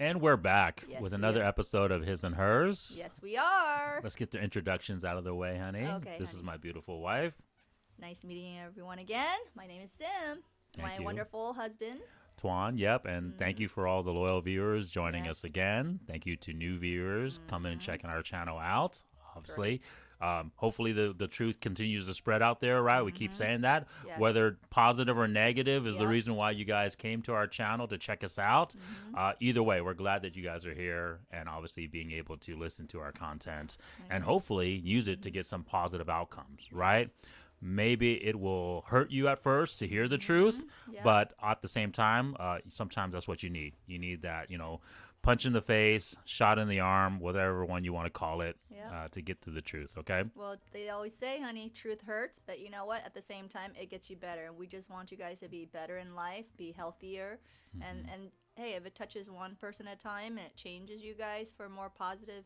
And we're back Yes, with we another are. episode of His and Hers. Yes, we are. Let's get the introductions out of the way, honey. Okay, This is honey. my beautiful wife, Nice meeting everyone again. My name is Sim. Thank My you. wonderful husband. Tuan. Yep, and thank you for all the loyal viewers joining Yes. us again. Thank you to new viewers coming and checking our channel out. Obviously, hopefully the truth continues to spread out there. Right, we keep saying that. Yes. Whether positive or negative is the Yep. reason why you guys came to our channel to check us out. Either way, we're glad that you guys are here and obviously being able to listen to our content and hopefully use it to get some positive outcomes. Right. Maybe it will hurt you at first to hear the truth, Yeah. but at the same time, sometimes that's what you need. You need that, punch in the face, shot in the arm, whatever one you want to call it, Yeah. to get to the truth. Okay. Well, they always say, honey, truth hurts, but you know what? At the same time, it gets you better. And we just want you guys to be better in life, be healthier, and hey, if it touches one person at a time and it changes you guys for a more positive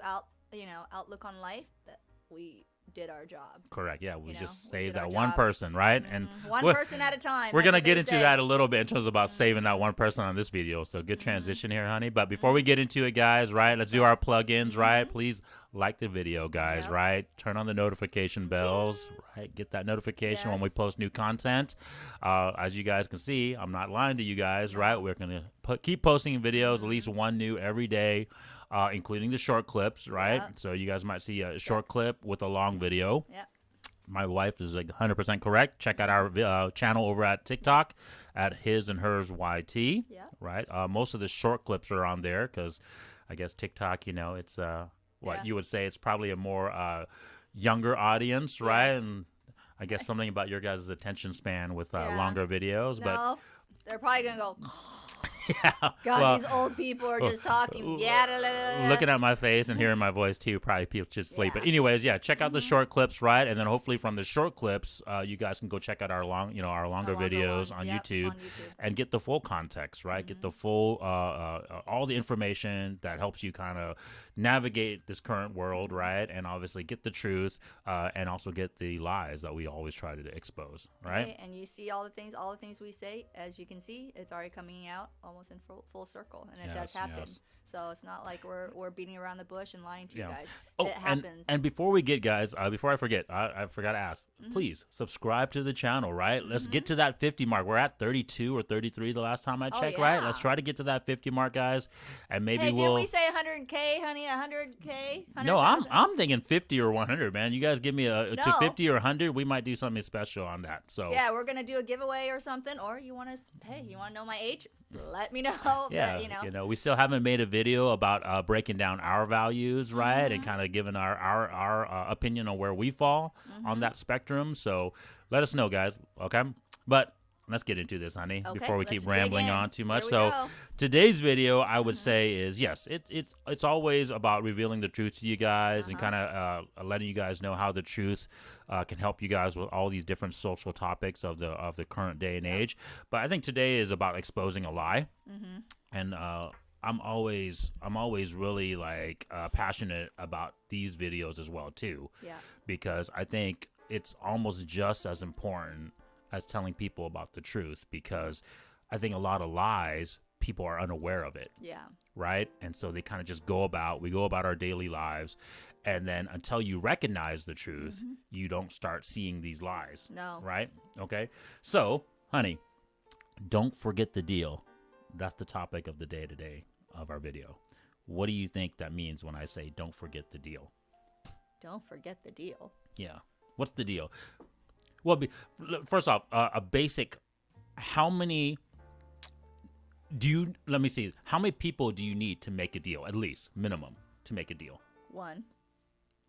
outlook on life, that we did our job. Correct. Yeah, we You know, just we saved did our that one job. person, right? And One we're- person at a time. We're that's gonna what get they into say. that a little bit in terms about saving that one person on this video. So good transition here, honey. But before we get into it, guys, right? Let's do our plugins, right? Please like the video, guys, Yep. right? Turn on the notification bells, right? Get that notification when we Yes. post new content. As you guys can see, I'm not lying to you guys, right? We're gonna keep posting videos, at least one new every day, including the short clips, right? Yep. So you guys might see a short clip with a long video. Yep. My wife is like 100% correct. Check out our channel over at TikTok at His&Hers YT. Yeah. Right. Most of the short clips are on there because I guess TikTok, it's what Yeah. you would say it's probably a more younger audience, right? Yes. And I guess something about your guys' attention span with Yeah. longer videos, but No, they're probably gonna go. yeah. God, well, these old people are just talking. Yeah, da, da, da, da. looking at my face and hearing my voice too, probably people should sleep. Yeah. But anyways, yeah, check out the short clips, right? And then hopefully from the short clips, you guys can go check out our longer The longer videos ones, on yep, YouTube on YouTube. and get the full context, right? Get the full all the information that helps you kind of navigate this current world, right? And obviously get the truth and also get the lies that we always try to expose, right? Okay, and you see all the things we say. As you can see, it's already coming out almost in full circle, and it does Yes, happen. yes. So it's not like we're beating around the bush and lying to you Yeah. guys. Oh, It happens. and before we get, guys, before I forget, I forgot to ask, please subscribe to the channel, right? Let's get to that 50 mark. We're at 32 or 33 the last time I checked, right? yeah. Let's try to get to that 50 mark, guys, and maybe Hey, we'll. didn't we say 100K, honey? 100K? No, I'm 100,000? I'm thinking 50 or 100, man. You guys give me to No. 50 or 100, we might do something special on that. So Yeah, we're gonna do a giveaway or something. Or you want to? Hey, you want to know my age? Let me know. yeah, But, we still haven't made a video about breaking down our values, right, and kind of giving our opinion on where we fall on that spectrum. So let us know, guys. Okay, but let's get into this, honey, Okay, before we let's keep dig rambling in. on too much. Here we So go. today's video, I would say, is yes, it's always about revealing the truth to you guys and kind of letting you guys know how the truth can help you guys with all these different social topics of the current day and age. But I think today is about exposing a lie, and I'm always really like passionate about these videos as well too, Yeah. because I think it's almost just as important as telling people about the truth, because I think a lot of lies, people are unaware of it, Yeah. right? And so they kind of just go about our daily lives, and then until you recognize the truth, you don't start seeing these lies. No. Right? Okay. So, honey, don't forget the deal. That's the topic of the day today of our video. What do you think that means when I say don't forget the deal? Don't forget the deal. Yeah. What's the deal? Well, first off, a basic, how many people do you need to make a deal, at least, minimum, to make a deal? One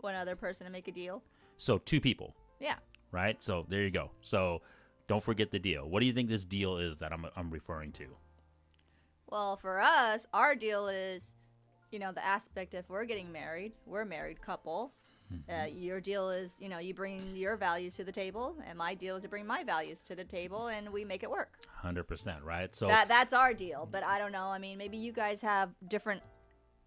other person to make a deal. So 2 people, Yeah. right? So there you go. So don't forget the deal. What do you think this deal is that I'm referring to? Well, for us, our deal is, the aspect if we're getting married, we're a married couple. Your deal is, you bring your values to the table, and my deal is to bring my values to the table, and we make it work. 100%, right? So That's our deal. But I don't know. I mean, maybe you guys have different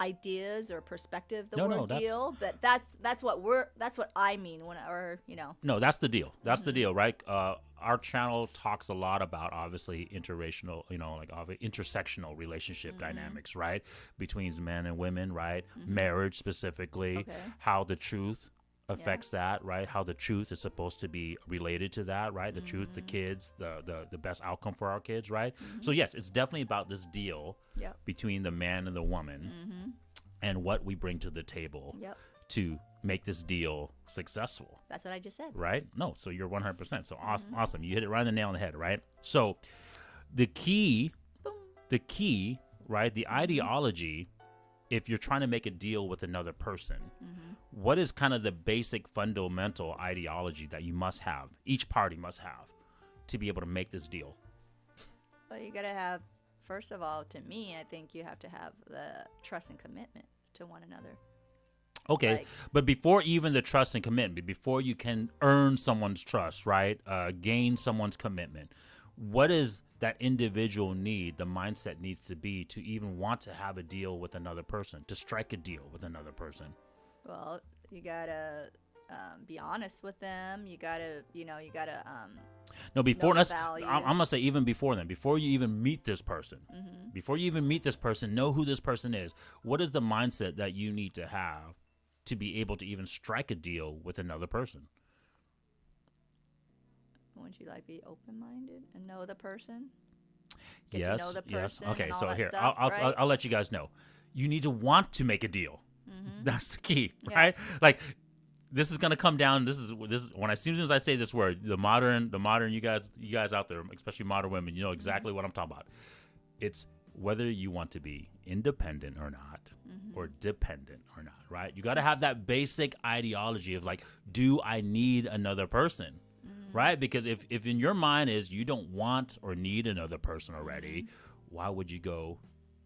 ideas or perspective the No, word that's deal, but that's what I mean when, or you know. no, that's the deal. That's the deal, right? Our channel talks a lot about obviously interracial, like intersectional relationship dynamics, right, between men and women, right? Marriage specifically, Okay. how the truth affects that, right? How the truth is supposed to be related to that, right? The truth, the kids, the best outcome for our kids, right? So yes, it's definitely about this deal Yep. between the man and the woman, and what we bring to the table Yep. to make this deal successful. That's what I just said. Right? No, so you're 100%. So awesome. You hit it right on the nail on the head, right? So the key, Boom. right? The ideology, if you're trying to make a deal with another person, what is kind of the basic fundamental ideology that you must have, each party must have, to be able to make this deal? Well, you gotta have, first of all, to me, I think you have to have the trust and commitment to one another. Okay, Like, but before even the trust and commitment, before you can earn someone's trust, right, gain someone's commitment, what is that individual need, the mindset needs to be to even want to have a deal with another person, to strike a deal with another person? well, you gotta be honest with them. You gotta, No, before know the that's, values. I'm gonna say even before then, before you even meet this person, know who this person is. What is the mindset that you need to have to be able to even strike a deal with another person? Wouldn't you like be open-minded and know the person? Get Yes, to know the yes. person. Okay, and all so that here, stuff, right? I'll let you guys know. You need to want to make a deal. That's the key, Yeah. right? Like, this is gonna come down. This is when as soon as I say this word, the modern, you guys out there, especially modern women, you know exactly what I'm talking about. It's whether you want to be independent or not, or dependent or not, right? You got to have that basic ideology of like, do I need another person, right? Because if in your mind is you don't want or need another person already, why would you go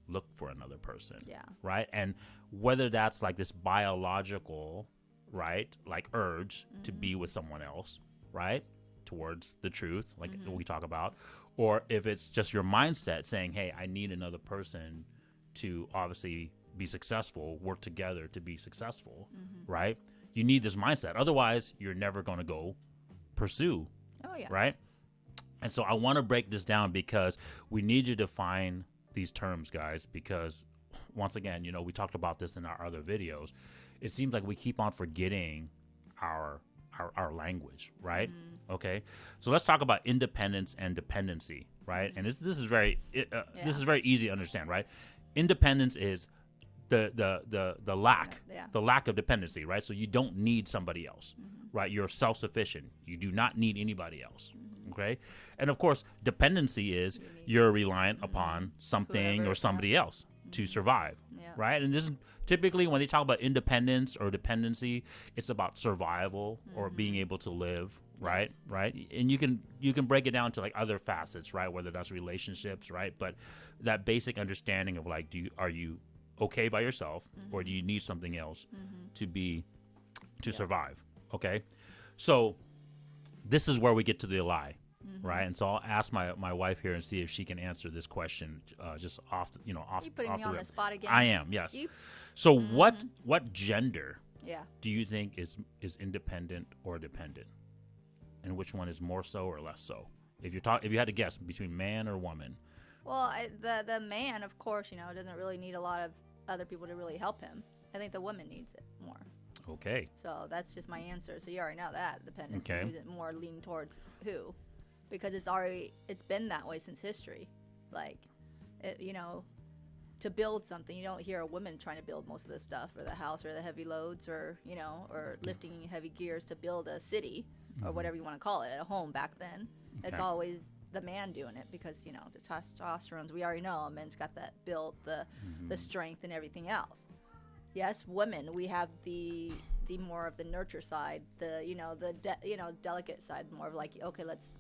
look for another person? Yeah. Right? And whether that's like this biological, right, like urge to be with someone else, right, towards the truth, like we talk about, or if it's just your mindset saying, hey, I need another person to obviously be successful, work together to be successful, right? You need this mindset. Otherwise, you're never going to go pursue, Oh yeah. right? And so I want to break this down because we need to define these terms, guys, because once again, we talked about this in our other videos. It seems like we keep on forgetting our language, right? Okay, so let's talk about independence and dependency, right? And this is very this is very easy to understand, right? Independence is the lack the lack of dependency, right? So you don't need somebody else, right? You're self-sufficient. You do not need anybody else. Okay, and of course, dependency is you're reliant upon something Whoever, or somebody else to survive, Yeah. right? And this is typically when they talk about independence or dependency, it's about survival or being able to live, right? And you can break it down to like other facets, right? Whether that's relationships, right? But that basic understanding of like, are you okay by yourself, or do you need something else to survive? Okay, so this is where we get to the lie, right? And so I'll ask my wife here and see if she can answer this question, just off off. You putting off me the on rip. the spot again? I am, yes. You- So what gender Yeah. do you think is independent or dependent, and which one is more so or less so? If you had to guess between man or woman. Well, the man, of course, doesn't really need a lot of other people to really help him. I think the woman needs it more. Okay. So that's just my answer. So you already know that dependency Okay. is more lean towards who, because it's been that way since history. Like, to build something, you don't hear a woman trying to build most of the stuff, or the house, or the heavy loads, or or lifting heavy gears to build a city, or whatever you want to call it, a home back then. It's Okay. always the man doing it, because the testosterones, we already know a man's got that build, the strength and everything else. Yes, women, we have the more of the nurture side, the delicate side, more of like, okay, let's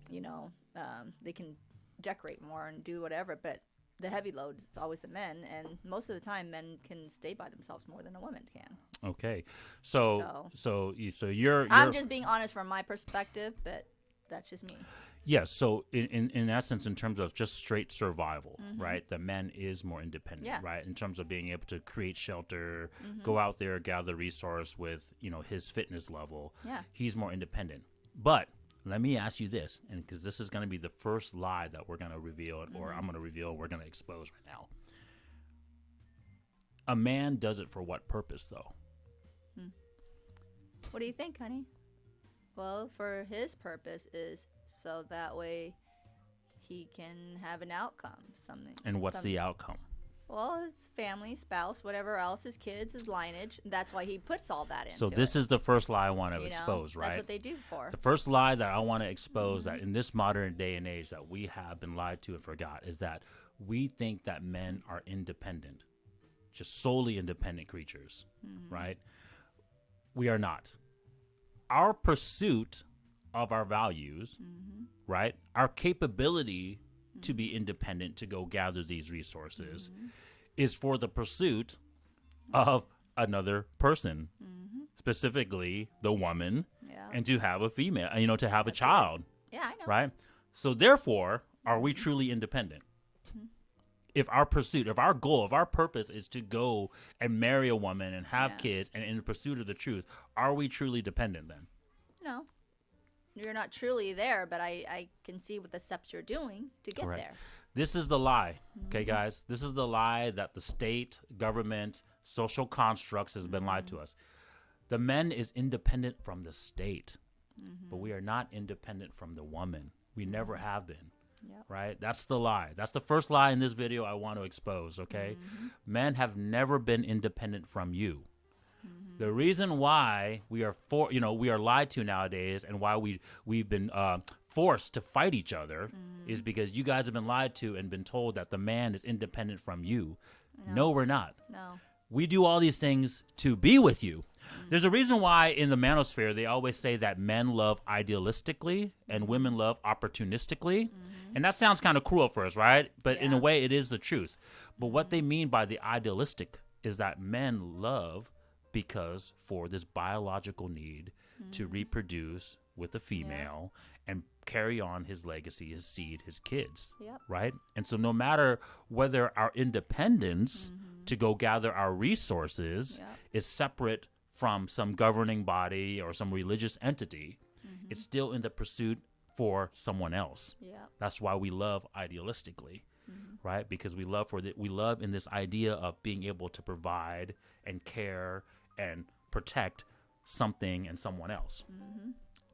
they can decorate more and do whatever, but the heavy load, it's always the men, and most of the time men can stay by themselves more than a woman can. Okay. So you're I'm just being honest from my perspective, but that's just me. Yes. So in essence, in terms of just straight survival, right? The man is more independent, Yeah. right? In terms of being able to create shelter, go out there, gather resource with, his fitness level. Yeah. He's more independent. But let me ask you this, and because this is going to be the first lie that we're going to reveal, or I'm going to reveal, we're going to expose right now. A man does it for what purpose, though? What do you think, honey? Well, for his purpose is so that way he can have an outcome, something. And what's the outcome? Well, his family, spouse, whatever else, his kids, his lineage. That's why he puts all that into So this is the first lie I want to expose, right? That's what they do for. The first lie that I want to expose that in this modern day and age that we have been lied to and forgot is that we think that men are independent, just solely independent creatures, right? We are not. Our pursuit of our values, right? Our capability to be independent, to go gather these resources, is for the pursuit of another person, specifically the woman, and to have a female, to have a child, Yeah, I know. right? So therefore, are we truly independent? If our pursuit, if our goal, if our purpose is to go and marry a woman and have kids and in pursuit of the truth, are we truly dependent then? No. You're not truly there, but I can see what the steps you're doing to get Correct. there. This is the lie, okay, guys? This is the lie that the state, government, social constructs has been lied to us. The men is independent from the state, but we are not independent from the woman. We never have been, right? That's the lie. That's the first lie in this video I want to expose, okay? Men have never been independent from you. The reason why we are we are lied to nowadays, and why we've been forced to fight each other, is because you guys have been lied to and been told that the man is independent from you. No, we're not. No. We do all these things to be with you. There's a reason why in the manosphere they always say that men love idealistically and women love opportunistically. And that sounds kind of cruel for us, right? But in a way, it is the truth. But what they mean by the idealistic is that men love because for this biological need to reproduce with a female and carry on his legacy, his seed, his kids, right? And so no matter whether our independence to go gather our resources is separate from some governing body or some religious entity, it's still in the pursuit for someone else. That's why we love idealistically, right? Because we love in this idea of being able to provide and care and protect something and someone else.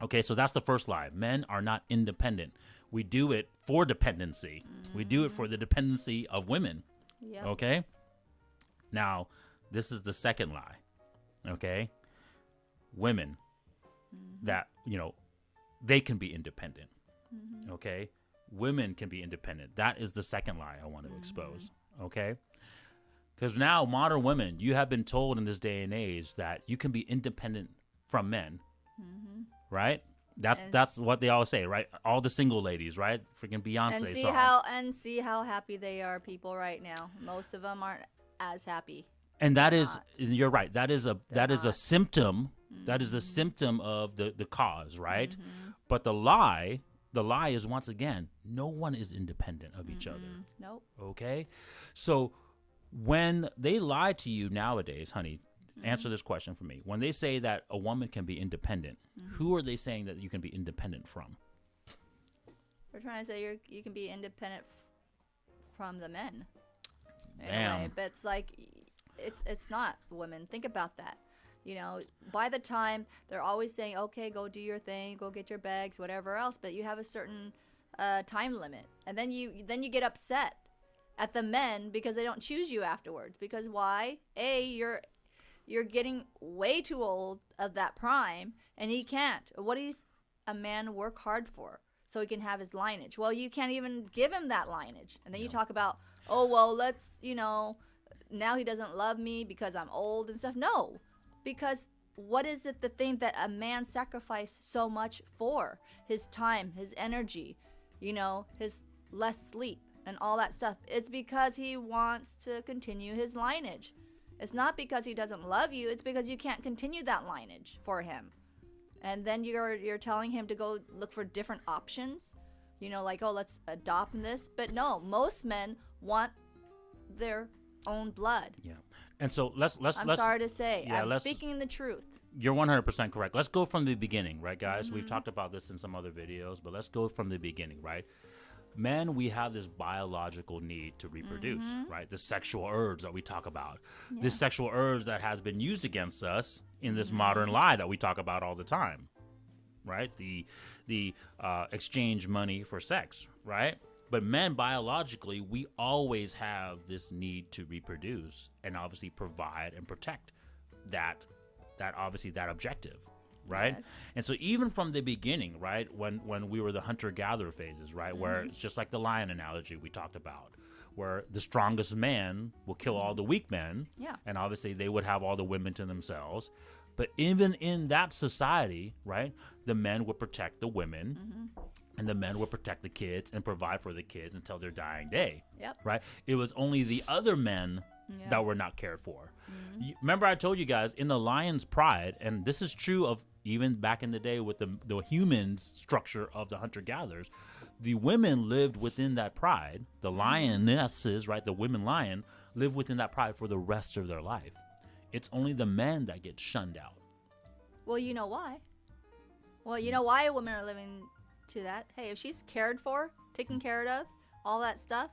Okay, so that's the first lie. Men are not independent. We do it for dependency. We do it for the dependency of women. Okay? Now, this is the second lie. Okay? Women that, they can be independent. Okay? Women can be independent. That is the second lie I want to expose. Okay? Because now, modern women, you have been told in this day and age that you can be independent from men, right? That's what they always say, right? All the single ladies, right? Freaking Beyonce song. See how happy they are, people right now. Most of them aren't as happy. And that is, you're right. That is a symptom. That is the symptom of the cause, right? But the lie is, once again, no one is independent of each other. Nope. Okay, so when they lie to you nowadays, honey, answer this question for me. When they say that a woman can be independent, who are they saying that you can be independent from? We're trying to say you can be independent from the men. Damn. Anyway, but it's like, it's not women. Think about that. By the time they're always saying, okay, go do your thing, go get your bags, whatever else, but you have a certain time limit, and then you get upset at the men because they don't choose you afterwards. Because why? You're getting way too old of that prime, and he can't. What does a man work hard for? So he can have his lineage. Well, you can't even give him that lineage. And then you talk about, oh, well, let's, now he doesn't love me because I'm old and stuff. No, because what is it the thing that a man sacrificed so much for? His time, his energy, his less sleep and all that stuff. It's because he wants to continue his lineage. It's not because he doesn't love you. It's because you can't continue that lineage for him. And then you're telling him to go look for different options like, oh, let's adopt this. But no, most men want their own blood. Yeah. And so let's I'm sorry to say, yeah, I'm speaking the truth. You're 100% correct. Let's go from the beginning, right, guys? We've talked about this in some other videos, but let's go from the beginning, right? Men, we have this biological need to reproduce, right? The sexual urge that we talk about. Yeah. This sexual urge that has been used against us in this modern lie that we talk about all the time, right? The exchange money for sex, right? But men, biologically, we always have this need to reproduce and obviously provide and protect that objective, right? Yes. And so even from the beginning, right, when we were the hunter-gatherer phases, right, where it's just like the lion analogy we talked about, where the strongest man will kill all the weak men, Yeah. and obviously they would have all the women to themselves. But even in that society, right, the men would protect the women, and the men would protect the kids and provide for the kids until their dying day. Yep. Right? It was only the other men that were not cared for. Remember I told you guys, in the lion's pride, and this is true of even back in the day with the human structure of the hunter-gatherers, the women lived within that pride. The lionesses, right, the women lion, live within that pride for the rest of their life. It's only the men that get shunned out. Well, you know why? Well, you know why women are living to that? Hey, if she's cared for, taken care of, all that stuff,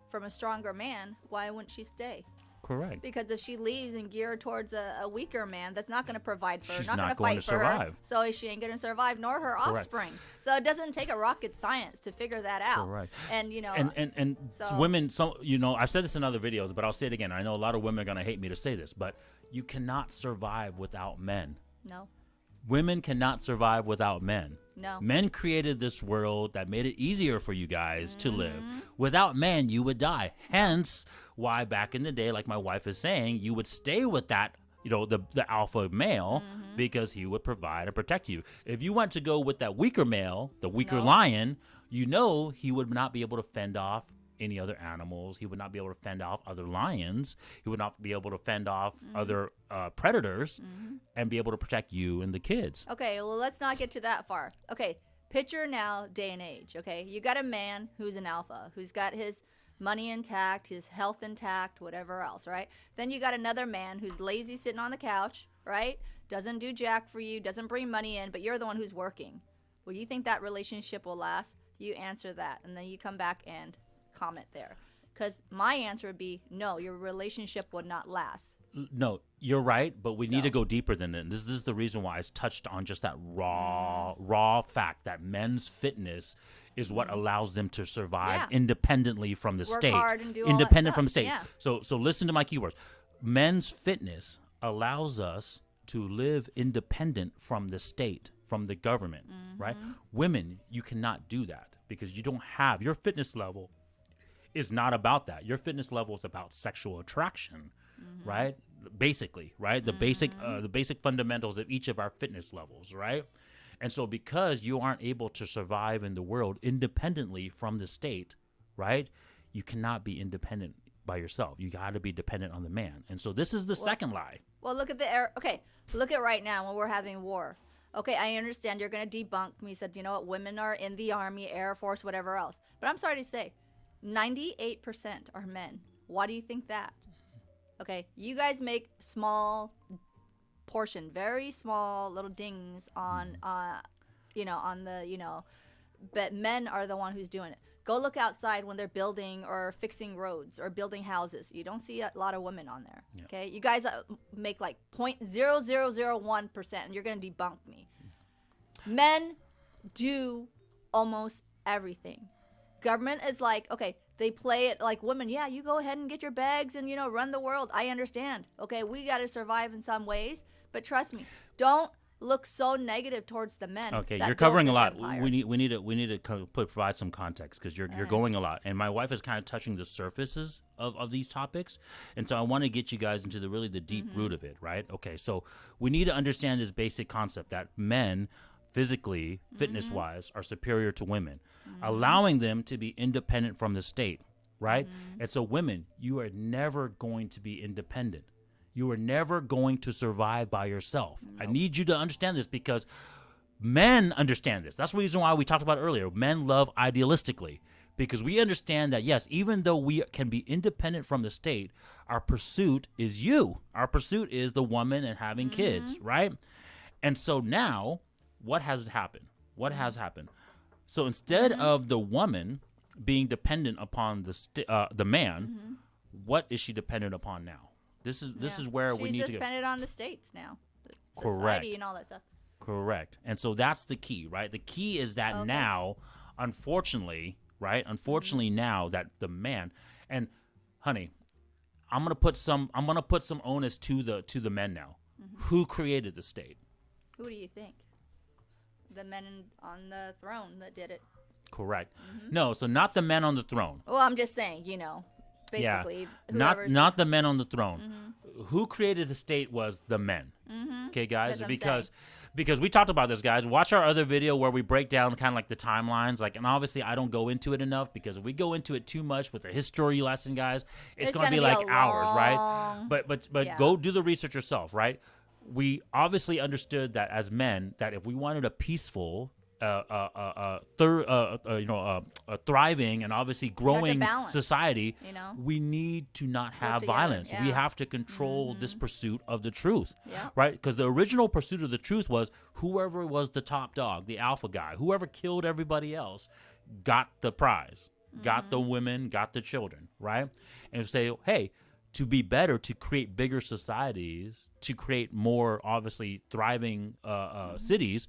from a stronger man, why wouldn't she stay? Correct. Because if she leaves and geared towards a weaker man, that's not going to provide for her, She's not not going going to to fight for her. survive. So she ain't going to survive, nor her offspring. So it doesn't take a rocket science to figure that out. Correct. And and so, women, I've said this in other videos, but I'll say it again. I know a lot of women are going to hate me to say this, but you cannot survive without men. no, Women cannot survive without men. no. Men created this world that made it easier for you guys to live. Without men, you would die. Hence, why back in the day, like my wife is saying, you would stay with that, the alpha male, because he would provide and protect you. If you went to go with that weaker male, the weaker No. lion, he would not be able to fend off any other animals. He would not be able to fend off other lions. He would not be able to fend off other predators and be able to protect you and the kids. Okay, well, let's not get to that far. Okay, picture now, day and age, okay? You got a man who's an alpha, who's got his money intact, his health intact, whatever else, right? Then you got another man who's lazy sitting on the couch, right? Doesn't do jack for you, doesn't bring money in, but you're the one who's working. Well, you think that relationship will last? You answer that, and then you come back and comment there. Because my answer would be, no, your relationship would not last. No, you're right, but we need to go deeper than that. This is the reason why I touched on just that raw fact that men's fitness is what allows them to survive independently from the Work state. hard and do all that Independent from the stuff, state. yeah. So listen to my keywords. Men's fitness allows us to live independent from the state, from the government, right? Women, you cannot do that because you don't have your fitness level is not about that. Your fitness level is about sexual attraction, right? Basically, right? The basic fundamentals of each of our fitness levels, right? And so because you aren't able to survive in the world independently from the state, right? You cannot be independent by yourself. You got to be dependent on the man. And so this is the second lie. Well, look at look at right now when we're having war. Okay, I understand you're going to debunk me. Said, you know what, women are in the Army, Air Force, whatever else. But I'm sorry to say, 98% are men. Why do you think that? Okay, you guys make small portion, very small little dings on, on the, but men are the one who's doing it. Go look outside when they're building or fixing roads or building houses. You don't see a lot of women on there. Yeah. Okay, you guys make like 0.0001%, and you're gonna debunk me. Men do almost everything. Government is like, okay, they play it like women. Yeah, you go ahead and get your bags and run the world. I understand. Okay, we got to survive in some ways, but trust me, don't look so negative towards the men. Okay, that you're built covering a this lot. empire. We need to provide some context because you're going a lot, and my wife is kind of touching the surfaces of these topics, and so I want to get you guys into the deep root of it, right? Okay, so we need to understand this basic concept that men, physically, fitness-wise, are superior to women, allowing them to be independent from the state, right? And so women, you are never going to be independent. You are never going to survive by yourself. I need you to understand this because Men understand this. That's the reason why we talked about it earlier. Men love idealistically because we understand that, yes, even though we can be independent from the state, our pursuit is you. Our pursuit is the woman and having kids, right? And so now, what has happened? What has happened? So instead of the woman being dependent upon the man, what is she dependent upon now? This is where we need to. She's dependent on the states now, the Correct. society and all that stuff. Correct. And so that's the key, right? The key is that now, unfortunately, right? Unfortunately, now that the man and honey, I'm gonna put some onus to the men now. Who created the state? Who do you think? The men on the throne that did it. Correct. No, so not the men on the throne. Well, I'm just saying, basically, not the men on the throne. Who created the state was the men. Okay, guys, because we talked about this, guys. Watch our other video where we break down kind of like the timelines, and obviously I don't go into it enough because if we go into it too much with a history lesson, guys, it's going to be like hours, right? But go do the research yourself, right? We obviously understood that as men, that if we wanted a peaceful, a thriving and obviously growing society, we need to not have violence. We have to control this pursuit of the truth, right? Because the original pursuit of the truth was whoever was the top dog, the alpha guy, whoever killed everybody else got the prize, got the women, got the children, right? And say, hey, to be better, to create bigger societies, to create more, obviously, thriving cities,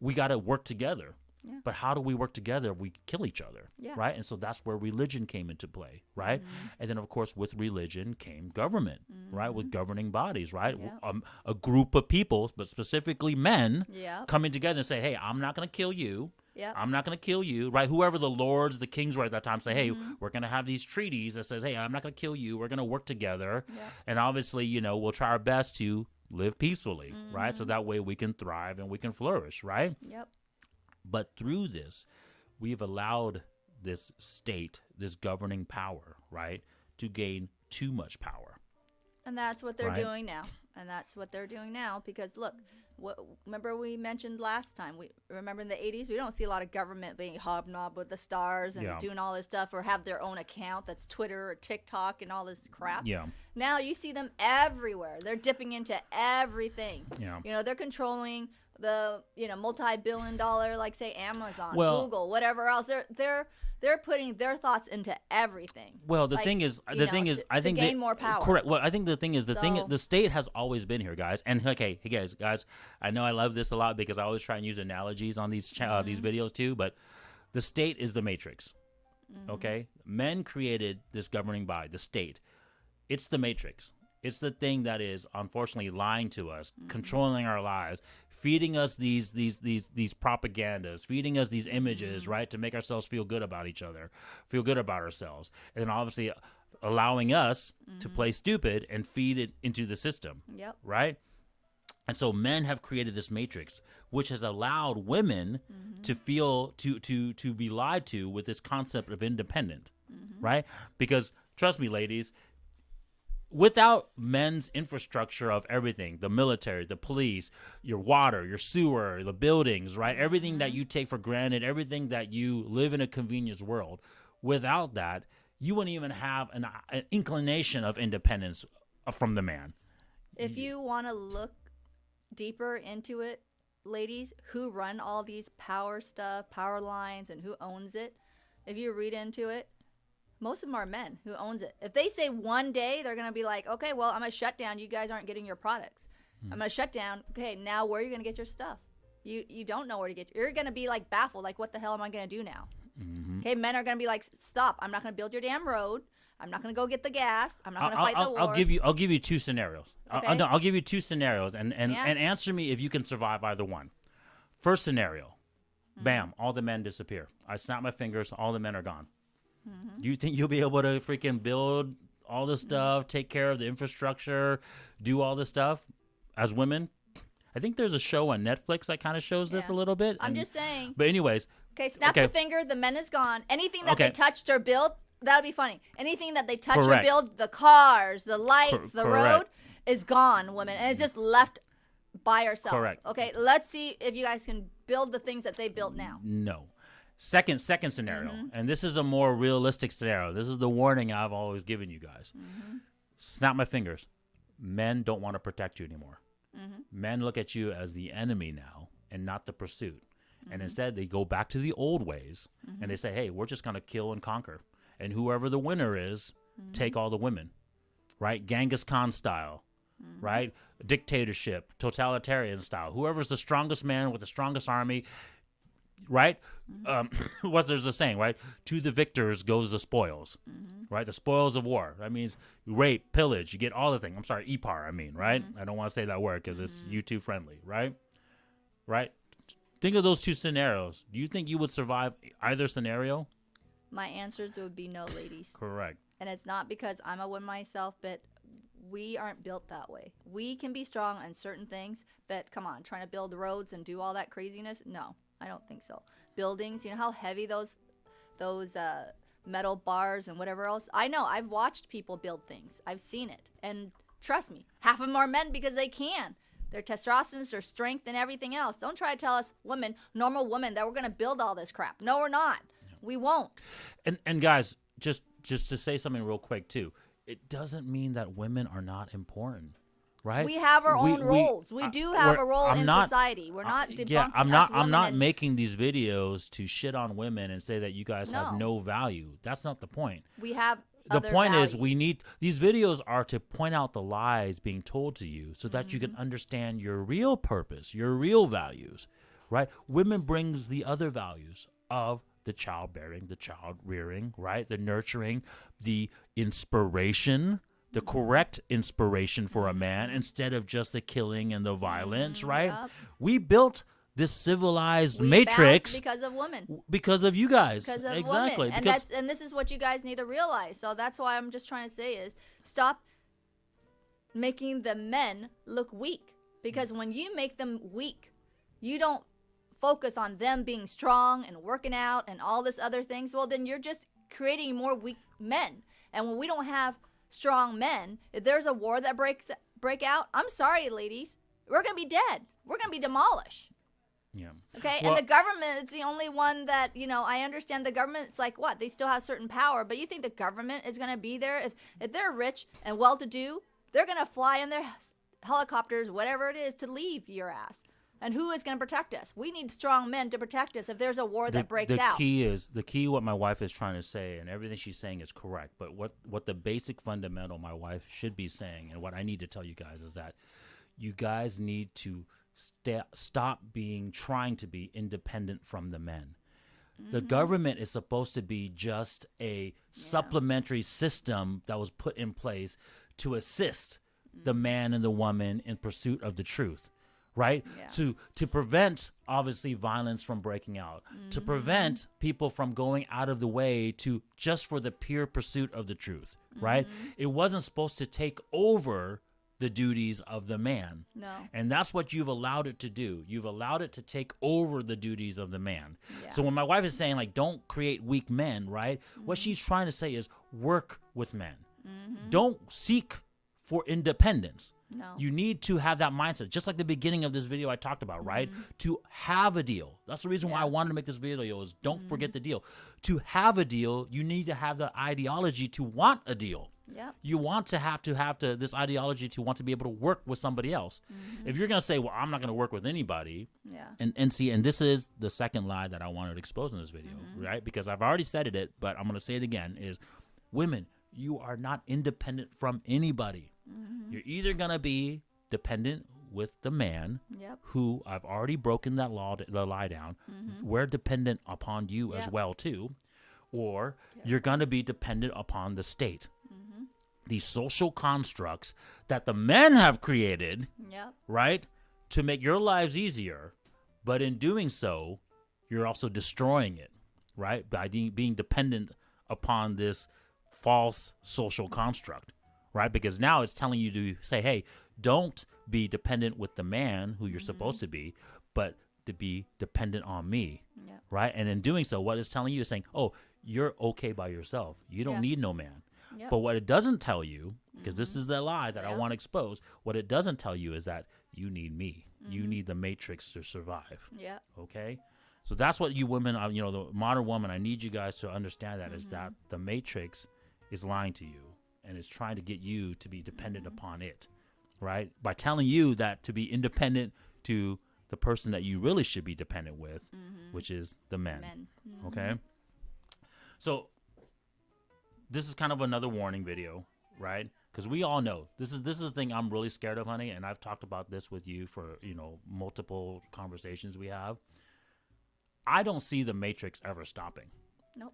we got to work together. Yeah. But how do we work together if we kill each other, right? And so that's where religion came into play, right? And then, of course, with religion came government, right? With governing bodies, right? Yeah. A group of people, but specifically men, coming together and say, hey, I'm not going to kill you. Yep. I'm not going to kill you, right? Whoever the lords, the kings were at that time say, hey, we're going to have these treaties that says, hey, I'm not going to kill you. We're going to work together. Yep. And obviously, we'll try our best to live peacefully, right? So that way we can thrive and we can flourish, right? Yep. But through this, we've allowed this state, this governing power, right, to gain too much power. And that's what they're doing now. And that's what they're doing now because, look, remember we mentioned last time, remember in the 80s, we don't see a lot of government being hobnob with the stars and doing all this stuff or have their own account that's Twitter or TikTok and all this crap. Yeah. Now you see them everywhere. They're dipping into everything. Yeah. They're controlling the, multi-billion-dollar, like say Amazon, Google, whatever else. They're putting their thoughts into everything. Well, the thing is, I think gain more power. Correct. Well, I think the thing is, the state has always been here, guys. And okay, hey guys, I know I love this a lot because I always try and use analogies on these videos too. But the state is the matrix. Okay, men created this governing body, the state. It's the matrix. It's the thing that is unfortunately lying to us, controlling our lives, feeding us these propagandas, feeding us these images, right, to make ourselves feel good about each other, feel good about ourselves, and then obviously allowing us to play stupid and feed it into the system, right? And so men have created this matrix, which has allowed women to feel to be lied to with this concept of independent, right? Because trust me, ladies, without men's infrastructure of everything, the military, the police, your water, your sewer, the buildings, right? Everything that you take for granted, everything that you live in a convenience world, without that, you wouldn't even have an inclination of independence from the man. If you want to look deeper into it, ladies, who run all these power lines, and who owns it, if you read into it, most of them are men who owns it. If they say one day, they're going to be like, okay, well, I'm going to shut down. You guys aren't getting your products. I'm going to shut down. Okay, now where are you going to get your stuff? You don't know where to get. You're going to be like baffled. Like, what the hell am I going to do now? Okay, men are going to be like, stop. I'm not going to build your damn road. I'm not going to go get the gas. I'm not going to fight the war. I'll give you two scenarios. Okay? I'll give you two scenarios and answer me if you can survive either one. First scenario, bam, all the men disappear. I snap my fingers. All the men are gone. Do you think you'll be able to freaking build all this stuff, take care of the infrastructure, do all this stuff as women? I think there's a show on Netflix that kind of shows this a little bit. I'm just saying. But anyways. Okay, snap the finger, the men is gone. Anything that they touched or built, that would be funny. Anything that they touch or build, the cars, the lights, the road, is gone, women. And it's just left by ourselves. Correct. Okay, let's see if you guys can build the things that they built now. No. Second scenario, and this is a more realistic scenario. This is the warning I've always given you guys. Snap my fingers. Men don't want to protect you anymore. Men look at you as the enemy now and not the pursuit. And instead, they go back to the old ways and they say, hey, we're just going to kill and conquer. And whoever the winner is, take all the women, right? Genghis Khan style, right? Dictatorship, totalitarian style. Whoever's the strongest man with the strongest army, right? There's a saying, right? To the victors goes the spoils, right? The spoils of war. That means rape, pillage. You get all the things. I'm sorry, EPAR, I mean, right? I don't want to say that word because it's YouTube friendly, right? Right? Think of those two scenarios. Do you think you would survive either scenario? My answers would be no, ladies. Correct. And it's not because I'm a woman myself, but we aren't built that way. We can be strong on certain things, but come on, trying to build roads and do all that craziness? No, I don't think so. Buildings, you know how heavy those metal bars and whatever else? I know. I've watched people build things. I've seen it. And trust me, half of them are men because they can. Their testosterone, their strength, and everything else. Don't try to tell us women, normal women, that we're going to build all this crap. No, we're not. We won't. And guys, just to say something real quick too, it doesn't mean that women are not important, right? We have our own roles. We do have a role in society. We're not debunking yeah, I'm us not making these videos to shit on women and say that you guys have no value. That's not the point. We have the other point values. is we need these videos are to point out the lies being told to you so that you can understand your real purpose, your real values, right? Women brings the other values of the childbearing, the child rearing, right? The nurturing, the inspiration, the correct inspiration for a man instead of just the killing and the violence, right? Yep. We built this civilized We matrix bounced because of women. because of you guys. Because of exactly. women. And this is what you guys need to realize. So that's why I'm just trying to say is stop making the men look weak. Because when you make them weak, you don't focus on them being strong and working out and all this other things. Well, then you're just creating more weak men. And when we don't have strong men, if there's a war that break out, I'm sorry, ladies, we're going to be dead. We're going to be demolished. Yeah. Okay, Well, and the government is the only one that, I understand the government, it's like, what? They still have certain power, but you think the government is going to be there? If they're rich and well-to-do, they're going to fly in their helicopters, whatever it is, to leave your ass. And who is going to protect us? We need strong men to protect us if there's a war that breaks out. The key what my wife is trying to say, and everything she's saying is correct, but what the basic fundamental my wife should be saying, and what I need to tell you guys is that you guys need to stop trying to be independent from the men. The government is supposed to be just a supplementary system that was put in place to assist the man and the woman in pursuit of the truth, right? Yeah. To prevent, obviously, violence from breaking out, to prevent people from going out of the way just for the pure pursuit of the truth, right? It wasn't supposed to take over the duties of the man. No. And that's what you've allowed it to do. You've allowed it to take over the duties of the man. Yeah. So when my wife is saying, like, don't create weak men, right? What she's trying to say is work with men. Don't seek for independence. No. You need to have that mindset, just like the beginning of this video I talked about, right? To have a deal. That's the reason why I wanted to make this video is don't forget the deal. To have a deal, you need to have the ideology to want a deal. Yep. You want to have this ideology to want to be able to work with somebody else. If you're going to say, well, I'm not going to work with anybody. Yeah. And this is the second lie that I wanted to expose in this video, right? Because I've already said it, but I'm going to say it again is women, you are not independent from anybody. You're either going to be dependent with the man who I've already broken the lie down. We're dependent upon you as well, too. Or you're going to be dependent upon the state. These social constructs that the men have created, right, to make your lives easier. But in doing so, you're also destroying it, right, by being dependent upon this false social construct, right? Because now it's telling you to say, hey, don't be dependent with the man who you're supposed to be, but to be dependent on me, right? And in doing so, what it's telling you is saying, oh, you're okay by yourself. You don't need no man. But what it doesn't tell you, because this is the lie that I want to expose, what it doesn't tell you is that you need me. You need the matrix to survive. Yeah. Okay? So that's what you women, the modern woman, I need you guys to understand that is that the matrix is lying to you and is trying to get you to be dependent upon it, right? By telling you that to be independent to the person that you really should be dependent with, which is the men. Okay? So this is kind of another warning video, right? Because we all know this is the thing I'm really scared of, honey, and I've talked about this with you for multiple conversations we have. I don't see the matrix ever stopping. Nope.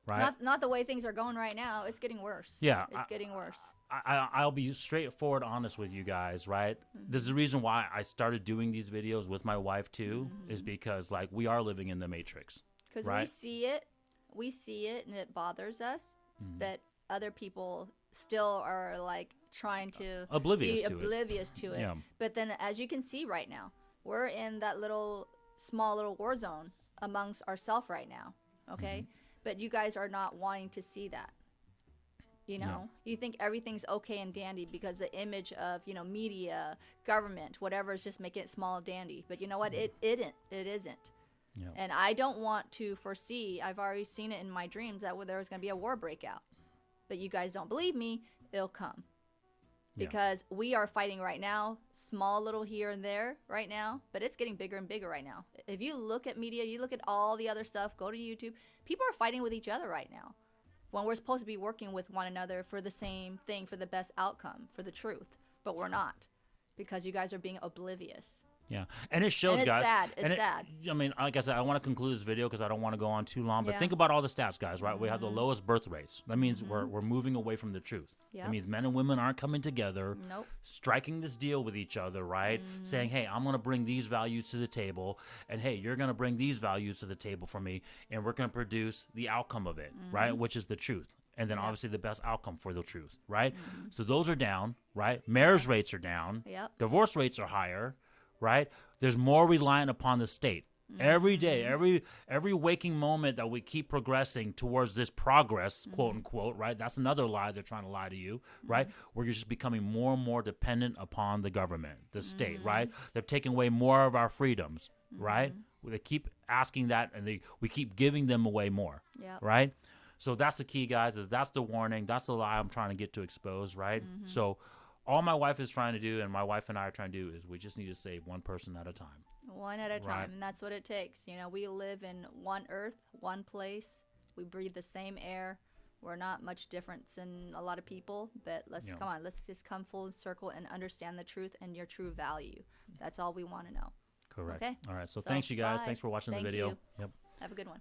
Right? Not the way things are going right now. It's getting worse. Yeah. It's getting worse. I'll be straightforward honest with you guys, right? This is the reason why I started doing these videos with my wife too, is because like we are living in the matrix. Because right? we see it and it bothers us, but other people still are like trying to oblivious to it. Yeah. But then as you can see right now, we're in that small little war zone amongst ourselves right now. Okay. But you guys are not wanting to see that. You think everything's okay and dandy because the image of, media, government, whatever is just making it small and dandy. But you know what? It isn't. Yeah. And I don't want to foresee, I've already seen it in my dreams that there was going to be a war breakout. But you guys don't believe me, it'll come. Because we are fighting right now, small little here and there right now, but it's getting bigger and bigger right now. If you look at media, you look at all the other stuff, go to YouTube, people are fighting with each other right now. When we're supposed to be working with one another for the same thing, for the best outcome, for the truth. But we're not, because you guys are being oblivious. Yeah, and it shows, and it's guys. Sad. It's sad. I mean, like I said, I want to conclude this video because I don't want to go on too long. But Yeah. think about all the stats, guys. Right? We have the lowest birth rates. That means we're moving away from the truth. Yep. That means men and women aren't coming together, Nope. striking this deal with each other, right? Saying, hey, I'm going to bring these values to the table, and hey, you're going to bring these values to the table for me, and we're going to produce the outcome of it, right? Which is the truth. And then obviously the best outcome for the truth, right? So those are down, right? Marriage rates are down. Yep. Divorce rates are higher, right? There's more reliant upon the state. Every day, every waking moment that we keep progressing towards this progress, quote unquote, right? That's another lie they're trying to lie to you, right? Where you're just becoming more and more dependent upon the government, the state, right? They're taking away more of our freedoms, right? They keep asking that, and we keep giving them away more, Yep. right? So that's the key, guys, is that's the warning. That's the lie I'm trying to get to expose, right? So all my wife is trying to do, and my wife and I are trying to do, is we just need to save one person at a time. One at a time, Right. and that's what it takes. We live in one earth, one place. We breathe the same air. We're not much different than a lot of people, but let's just come full circle and understand the truth and your true value. That's all we want to know. Correct. Okay? All right. So thanks, you guys. Bye. Thanks for watching Thank the video. you. Yep. Have a good one.